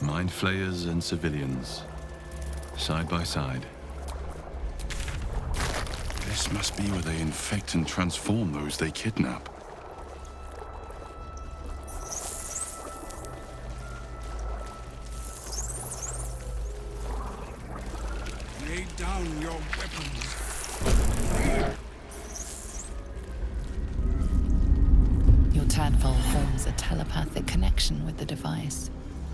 Mind flayers and civilians, side by side. This must be where they infect and transform those they kidnap. Lay down your weapons. Your tadpole forms a telepathic connection with the device,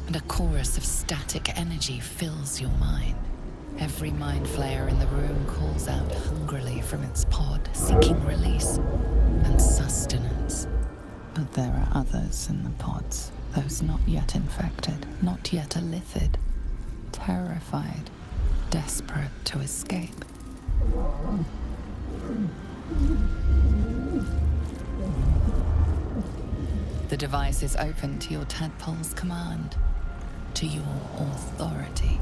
and a chorus of static energy fills your mind. Every mind flayer in the room calls out hungrily from its pod, seeking release and sustenance. But there are others in the pods, those not yet infected, not yet elithid, terrified, desperate to escape. The device is open to your tadpole's command, to your authority.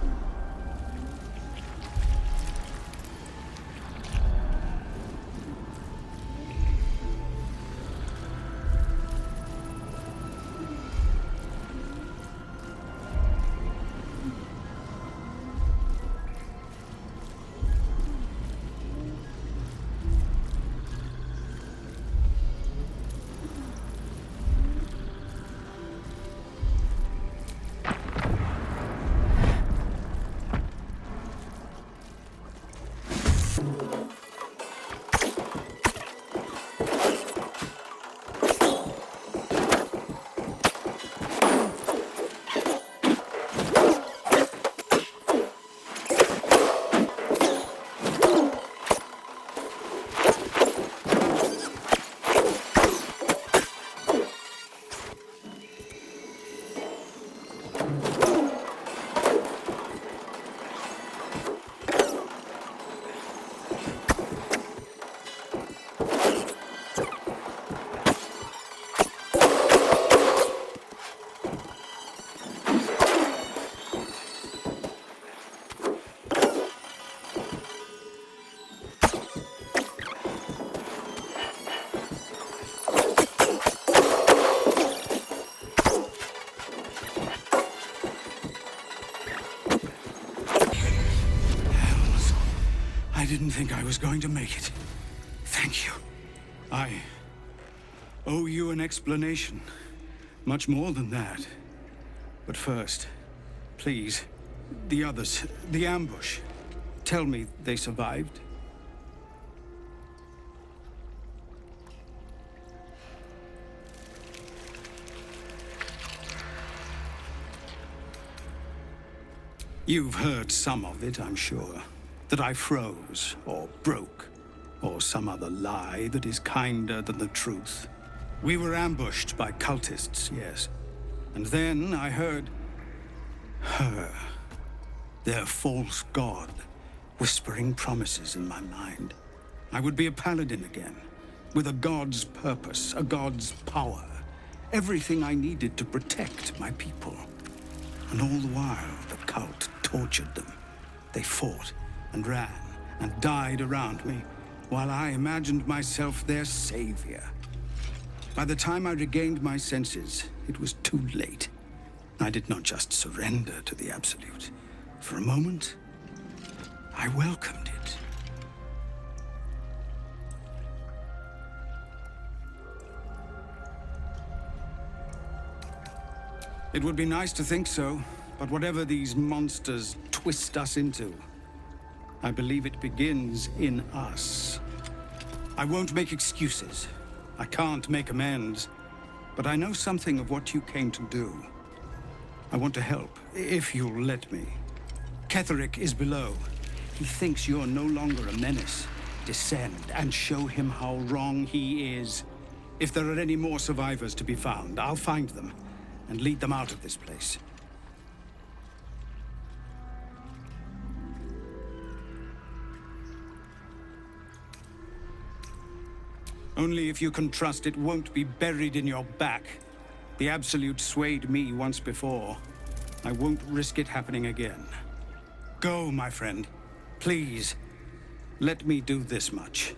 I didn't think I was going to make it. Thank you. I owe you an explanation. Much more than that. But first, please, the others, the ambush. Tell me they survived. You've heard some of it, I'm sure. That I froze, or broke, or some other lie that is kinder than the truth. We were ambushed by cultists, yes. And then I heard her, their false god, whispering promises in my mind. I would be a paladin again, with a god's purpose, a god's power. Everything I needed to protect my people. And all the while, the cult tortured them. They fought and ran and died around me, while I imagined myself their savior. By the time I regained my senses, it was too late. I did not just surrender to the Absolute. For a moment, I welcomed it. It would be nice to think so, but whatever these monsters twist us into, I believe it begins in us. I won't make excuses. I can't make amends. But I know something of what you came to do. I want to help, if you'll let me. Ketherick is below. He thinks you're no longer a menace. Descend and show him how wrong he is. If there are any more survivors to be found, I'll find them and lead them out of this place. Only if you can trust it won't be buried in your back. The Absolute swayed me once before. I won't risk it happening again. Go, my friend. Please, let me do this much.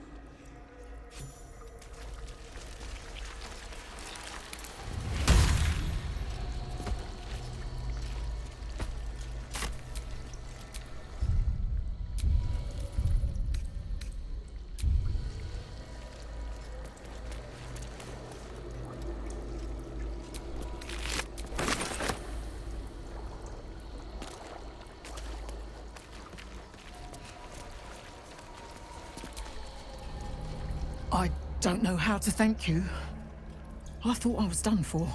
Don't know how to thank you. I thought I was done for.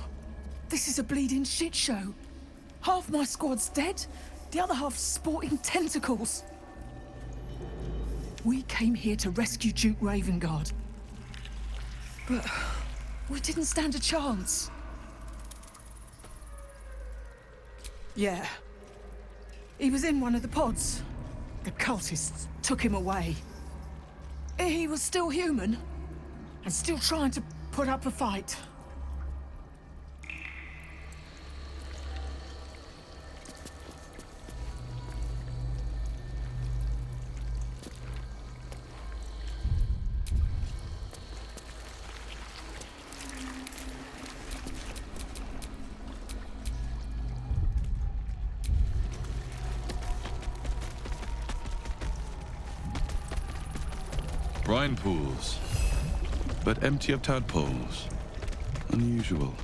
This is a bleeding shit show. Half my squad's dead, the other half sporting tentacles. We came here to rescue Duke Ravengard. But we didn't stand a chance. Yeah. He was in one of the pods. The cultists took him away. He was still human, and still trying to put up a fight. Brine pools, but empty of tadpoles. Unusual.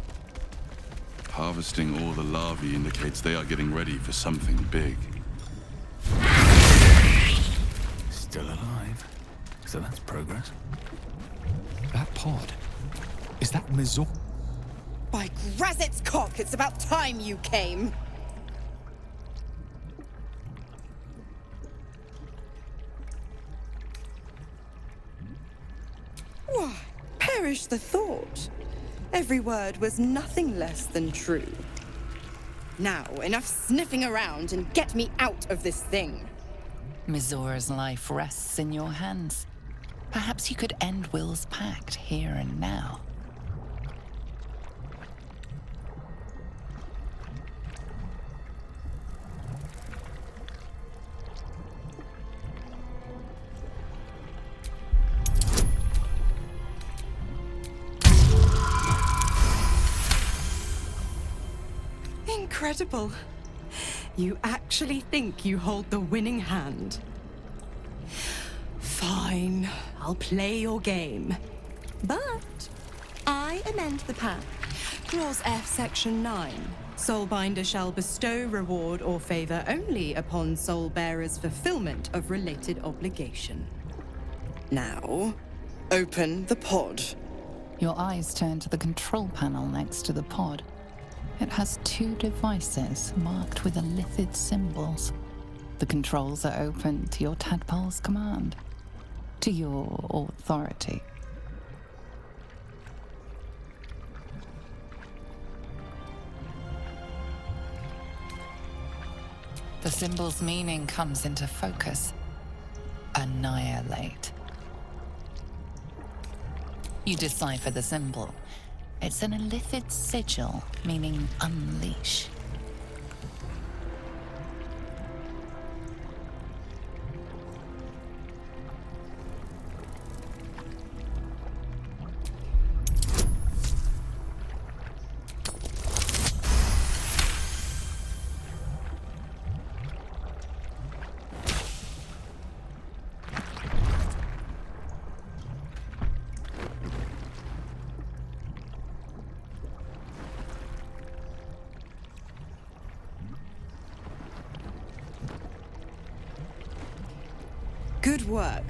Harvesting all the larvae indicates they are getting ready for something big. Still alive. So that's progress. That pod. Is that Myrkul? By Grazit's cock, it's about time you came. Why, perish the thought. Every word was nothing less than true. Now, enough sniffing around and get me out of this thing. Mizura's life rests in your hands. Perhaps you could end Will's pact here and now. Incredible. You actually think you hold the winning hand. Fine, I'll play your game. But I amend the pact. Clause F, Section 9. Soulbinder shall bestow reward or favor only upon soul bearers' fulfillment of related obligation. Now, open the pod. Your eyes turn to the control panel next to the pod. It has two devices marked with illithid symbols. The controls are open to your tadpole's command, to your authority. The symbol's meaning comes into focus. Annihilate. You decipher the symbol. It's an illithid sigil, meaning unleash. Good work.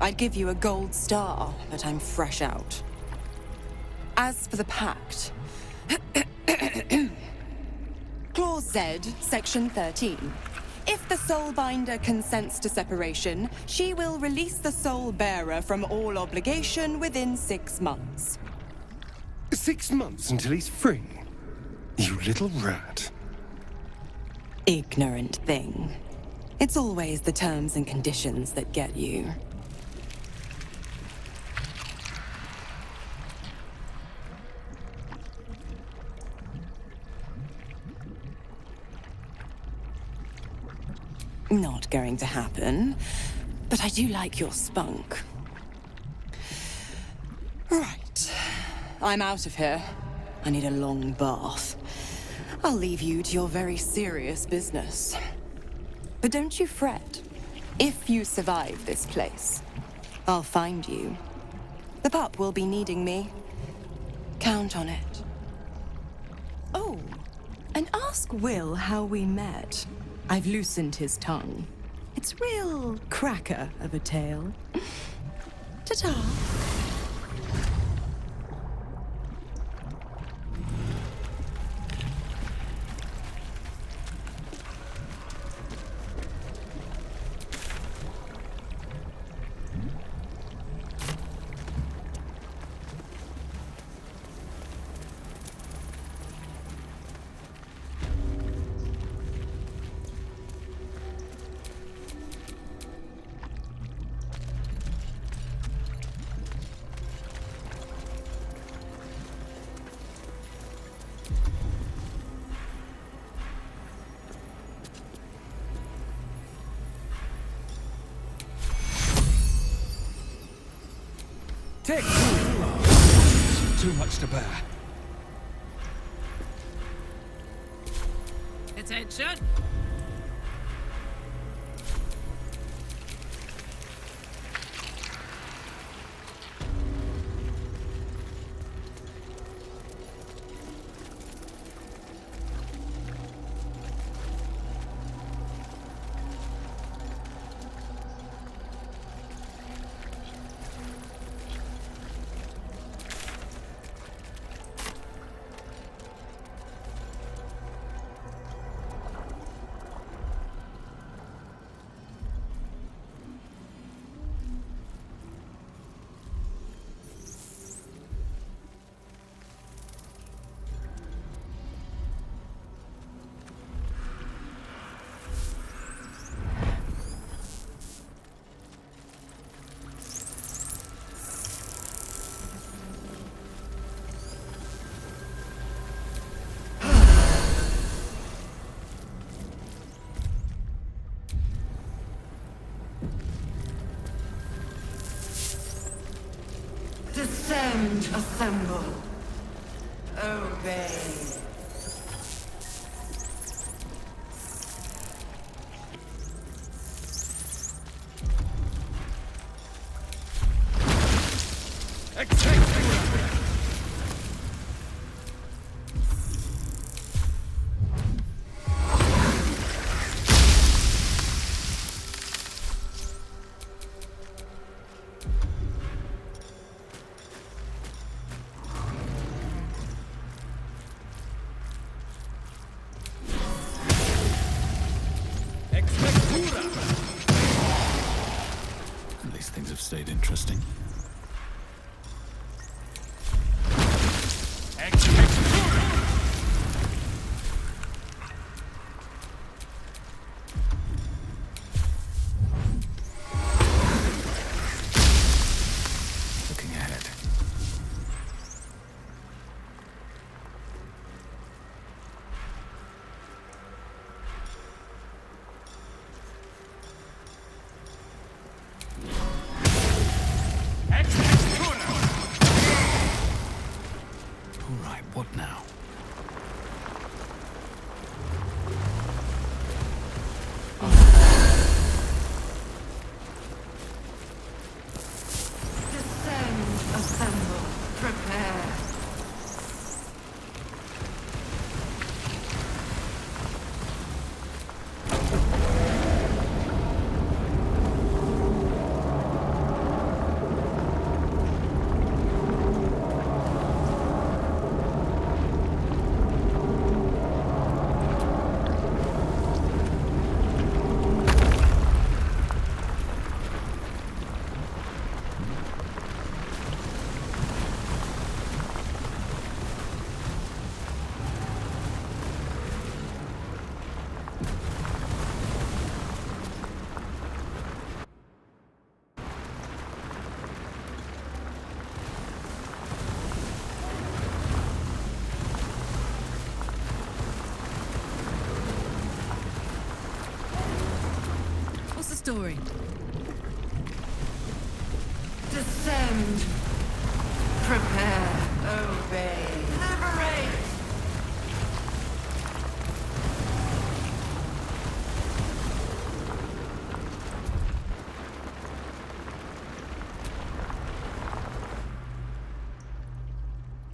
I'd give you a gold star, but I'm fresh out. As for the pact... Clause Z, Section 13. If the Soulbinder consents to separation, she will release the Soul Bearer from all obligation within 6 months. 6 months until he's free? You little rat. Ignorant thing. It's always the terms and conditions that get you. Not going to happen, but I do like your spunk. Right. I'm out of here. I need a long bath. I'll leave you to your very serious business. But don't you fret. If you survive this place, I'll find you. The pup will be needing me. Count on it. Oh, and ask Will how we met. I've loosened his tongue. It's real cracker of a tale. Ta-ta. Tick! Too much to bear. Attention! Descend, assemble. Obey. At least things have stayed interesting. Looking ahead. All right, what now? Descend, assemble, prepare. What's the story? Descend, prepare, obey, liberate.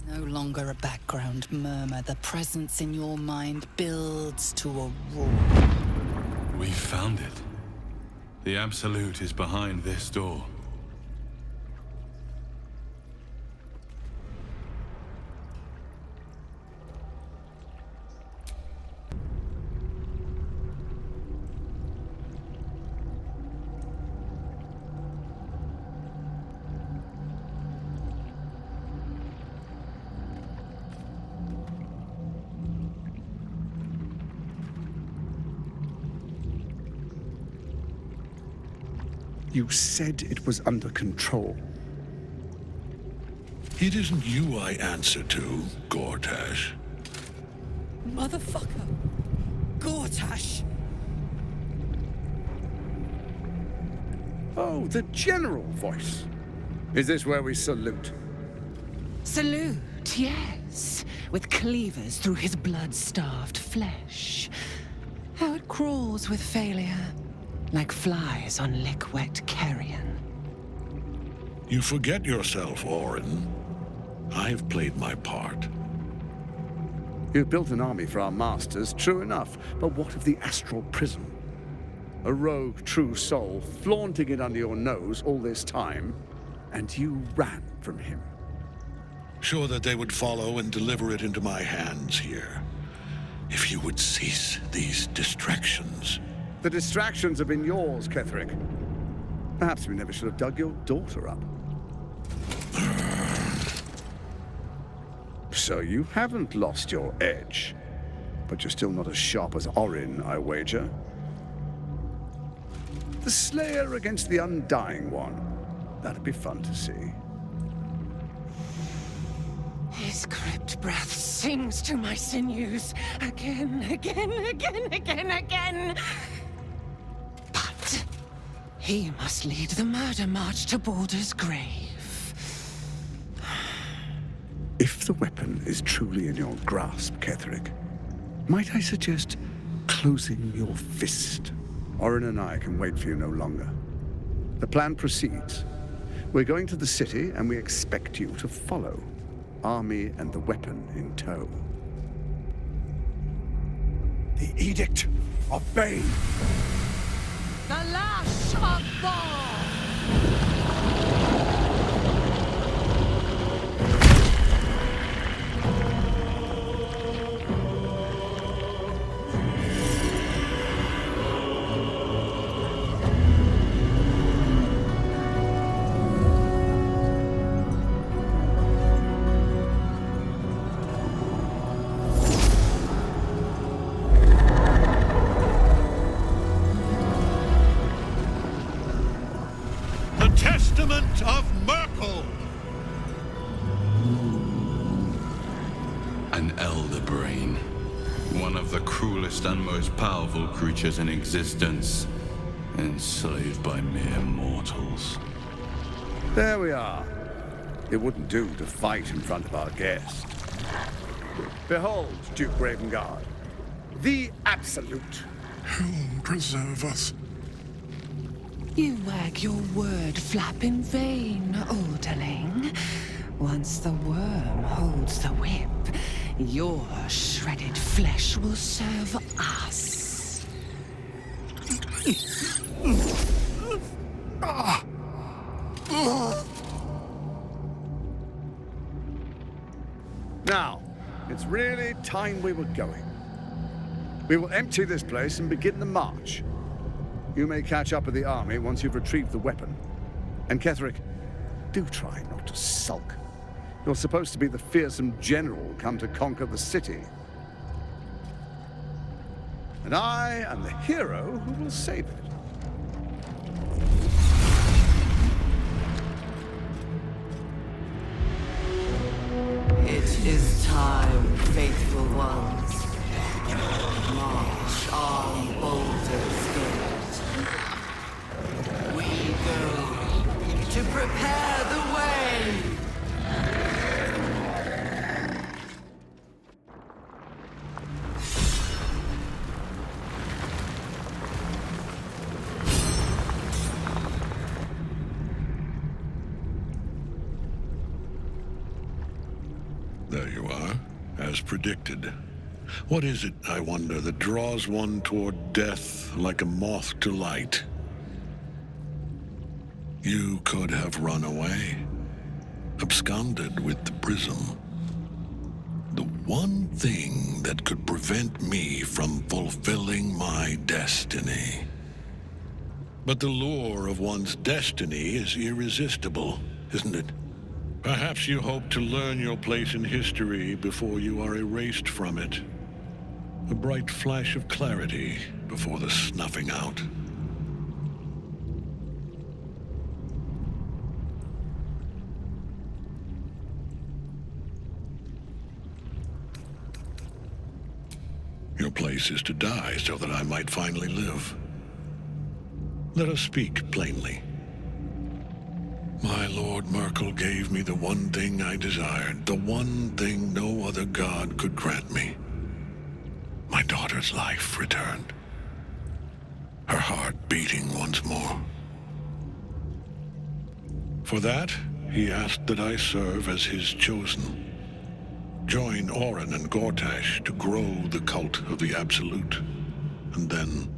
No longer a background murmur. The presence in your mind builds to a roar. We found it. The Absolute is behind this door. You said it was under control. It isn't you I answer to, Gortash. Motherfucker! Gortash! Oh, the general voice. Is this where we salute? Salute, yes. With cleavers through his blood-starved flesh. How it crawls with failure, like flies on lick-wet carrion. You forget yourself, Orin. I've played my part. You've built an army for our masters, true enough. But what of the astral prism? A rogue true soul flaunting it under your nose all this time, and you ran from him. Sure that they would follow and deliver it into my hands here. If you would cease these distractions. The distractions have been yours, Ketherick. Perhaps we never should have dug your daughter up. So you haven't lost your edge. But you're still not as sharp as Orin, I wager. The Slayer against the Undying One. That'd be fun to see. His crypt breath sings to my sinews. Again, again, again, again, again. But he must lead the murder march to Baldur's grave. If the weapon is truly in your grasp, Ketherick, might I suggest closing your fist? Orin and I can wait for you no longer. The plan proceeds. We're going to the city, and we expect you to follow. Army and the weapon in tow. The Edict of Bane. The Lash of Thor! Testament of Myrkul! An elder brain. One of the cruelest and most powerful creatures in existence. Enslaved by mere mortals. There we are. It wouldn't do to fight in front of our guest. Behold, Duke Ravengard. The Absolute. Whom preserve us? You wag your word flap in vain, Alderling. Once the worm holds the whip, your shredded flesh will serve us. Now, it's really time we were going. We will empty this place and begin the march. You may catch up with the army once you've retrieved the weapon. And Ketherick, do try not to sulk. You're supposed to be the fearsome general come to conquer the city. And I am the hero who will save it. It is time, faithful ones. March on Baldur's Gate. We go to prepare the way. There you are, as predicted. What is it, I wonder, that draws one toward death like a moth to light? You could have run away, absconded with the prism. The one thing that could prevent me from fulfilling my destiny. But the lure of one's destiny is irresistible, isn't it? Perhaps you hope to learn your place in history before you are erased from it. A bright flash of clarity before the snuffing out. Your place is to die so that I might finally live. Let us speak plainly. My Lord Myrkul gave me the one thing I desired, the one thing no other god could grant me. My daughter's life returned. Her heart beating once more. For that, he asked that I serve as his chosen. Join Orin and Gortash to grow the cult of the Absolute, and then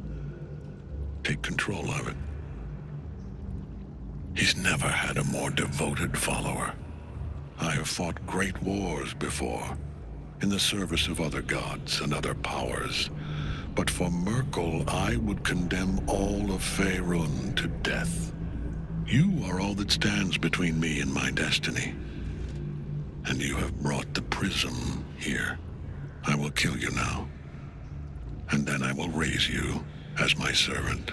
take control of it. He's never had a more devoted follower. I have fought great wars before, in the service of other gods and other powers, but for Myrkul, I would condemn all of Faerun to death. You are all that stands between me and my destiny. And you have brought the prism here. I will kill you now. And then I will raise you as my servant.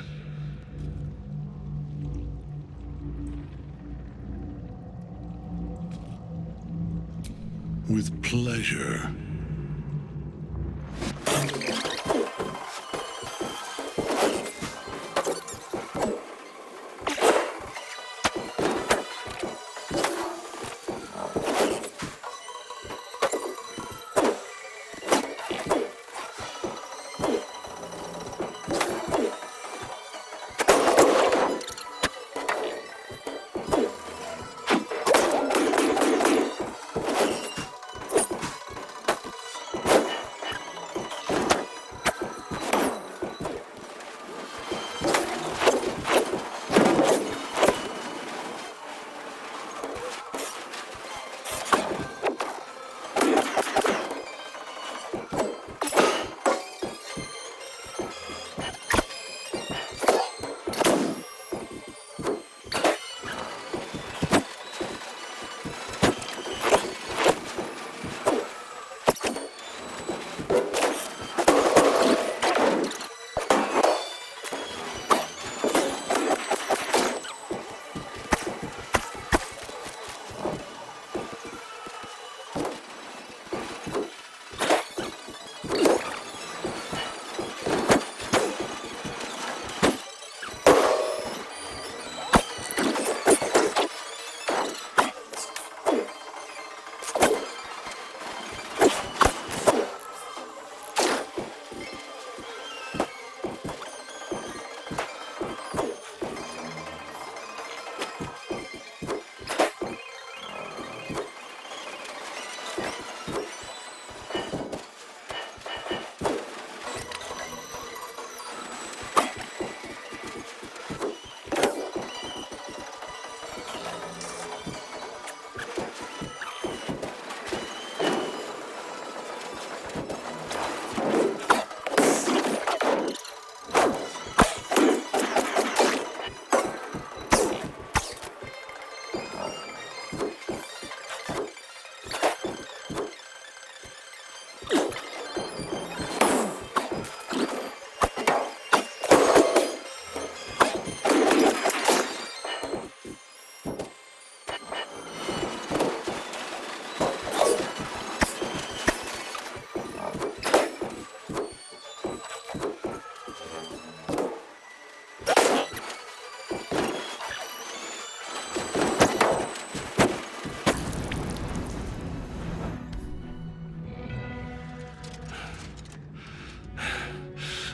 With pleasure.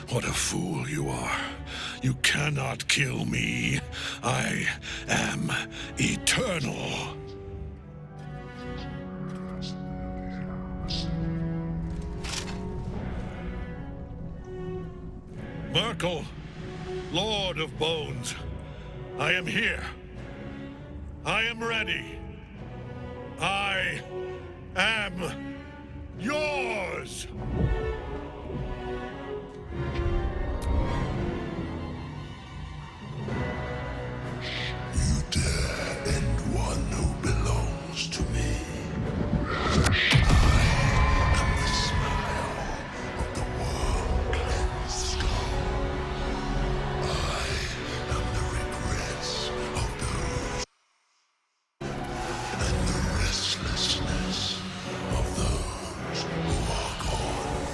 What a fool you are. You cannot kill me. I am eternal. Myrkul, Lord of Bones, I am here. I am ready. I am yours. Of those who are gone.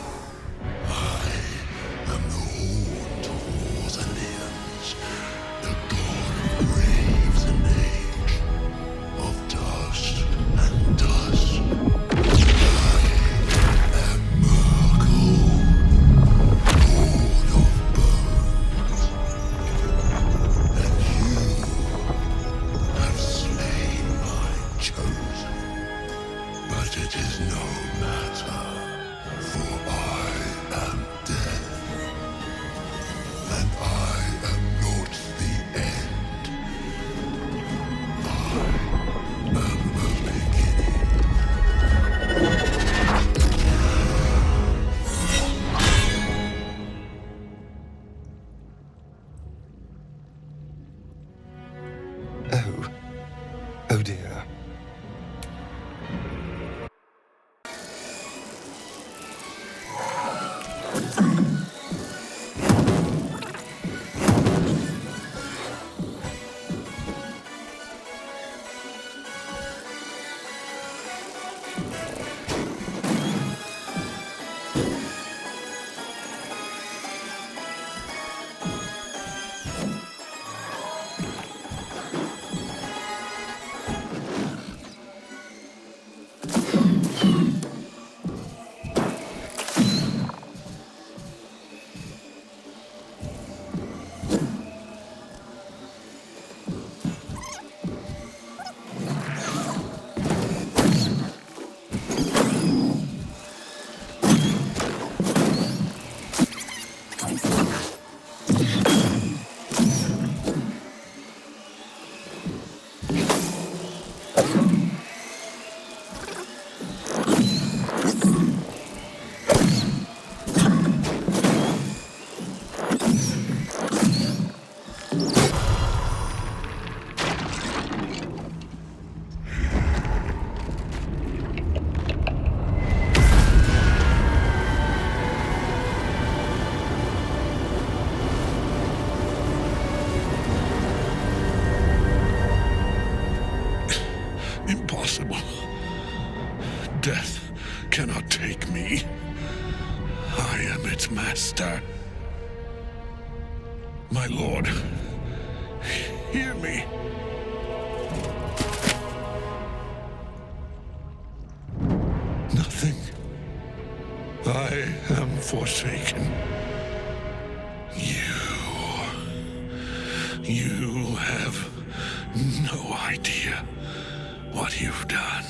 its master. My lord, hear me. Nothing. I am forsaken. You have no idea what you've done.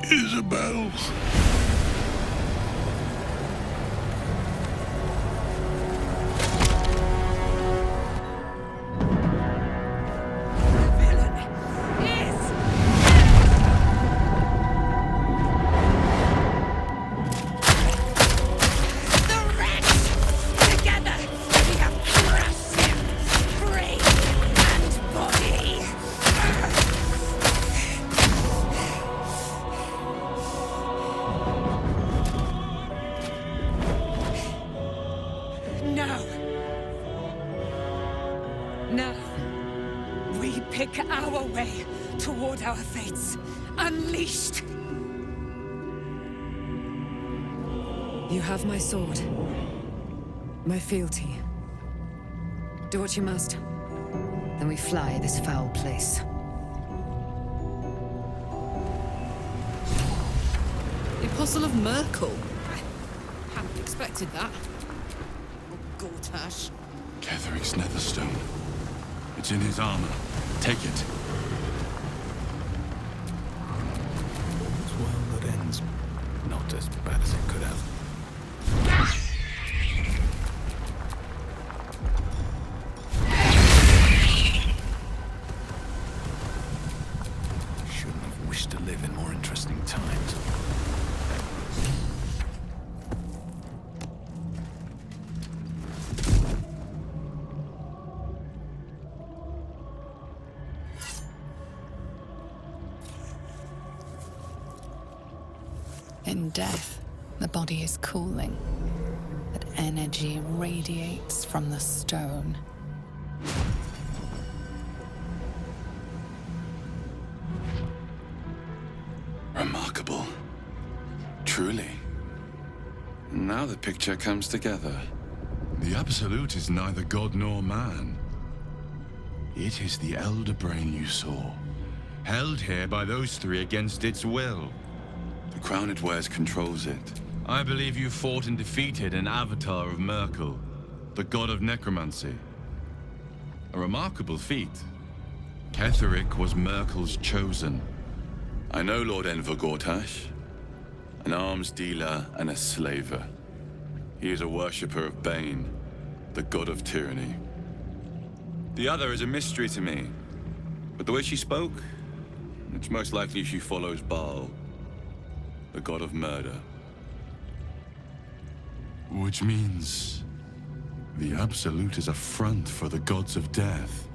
Isabel. Now, we pick our way toward our fates, unleashed. You have my sword. My fealty. Do what you must. Then we fly this foul place. The Apostle of Myrkul. I hadn't expected that. Oh, Gortash. Ketheric's Netherstone. It's in his armor. Take it. It's a world that ends not as bad as it could have. Shouldn't have wished to live in more interesting times. In death, the body is cooling, but energy radiates from the stone. Remarkable. Truly. Now the picture comes together. The Absolute is neither god nor man. It is the Elder Brain you saw, held here by those three against its will. The crown it wears controls it. I believe you fought and defeated an avatar of Myrkul, the god of necromancy. A remarkable feat. Ketheric was Myrkul's chosen. I know Lord Enver Gortash, an arms dealer and a slaver. He is a worshipper of Bane, the god of tyranny. The other is a mystery to me, but the way she spoke, it's most likely she follows Baal, the god of murder. Which means the Absolute is a front for the gods of death,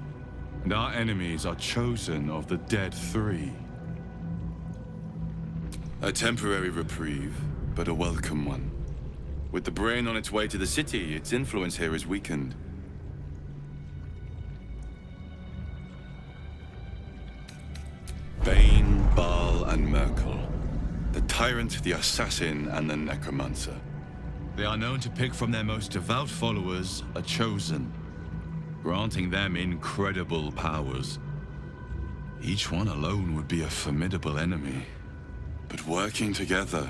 and our enemies are chosen of the dead three. A temporary reprieve, but a welcome one. With the brain on its way to the city, its influence here is weakened. Bane, Baal, and Myrkul. The tyrant, the assassin, and the necromancer. They are known to pick from their most devout followers a chosen, granting them incredible powers. Each one alone would be a formidable enemy. But working together,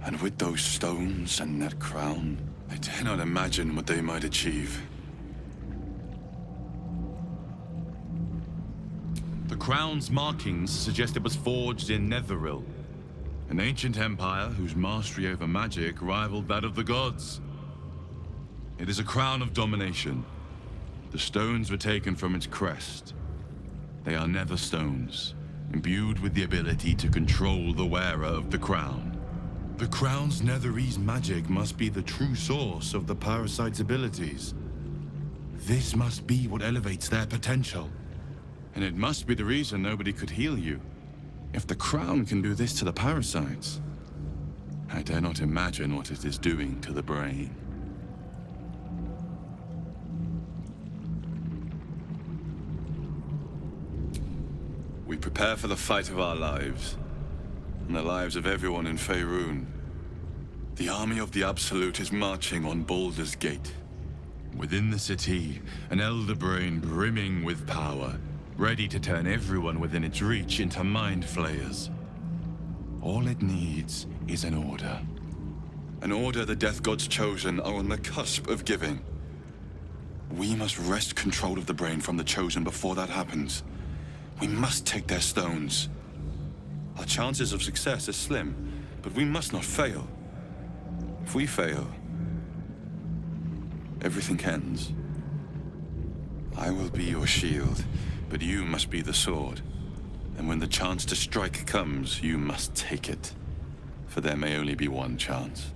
and with those stones and that crown, I dare not imagine what they might achieve. The crown's markings suggest it was forged in Netheril, an ancient empire whose mastery over magic rivaled that of the gods. It is a crown of domination. The stones were taken from its crest. They are nether stones, imbued with the ability to control the wearer of the crown. The crown's Netherese magic must be the true source of the parasite's abilities. This must be what elevates their potential. And it must be the reason nobody could heal you. If the crown can do this to the parasites, I dare not imagine what it is doing to the brain. We prepare for the fight of our lives, and the lives of everyone in Faerun. The army of the Absolute is marching on Baldur's Gate. Within the city, an elder brain brimming with power, ready to turn everyone within its reach into mind flayers. All it needs is an order. An order the Death God's chosen are on the cusp of giving. We must wrest control of the brain from the chosen before that happens. We must take their stones. Our chances of success are slim, but we must not fail. If we fail, everything ends. I will be your shield, but you must be the sword. And when the chance to strike comes, you must take it. For there may only be one chance.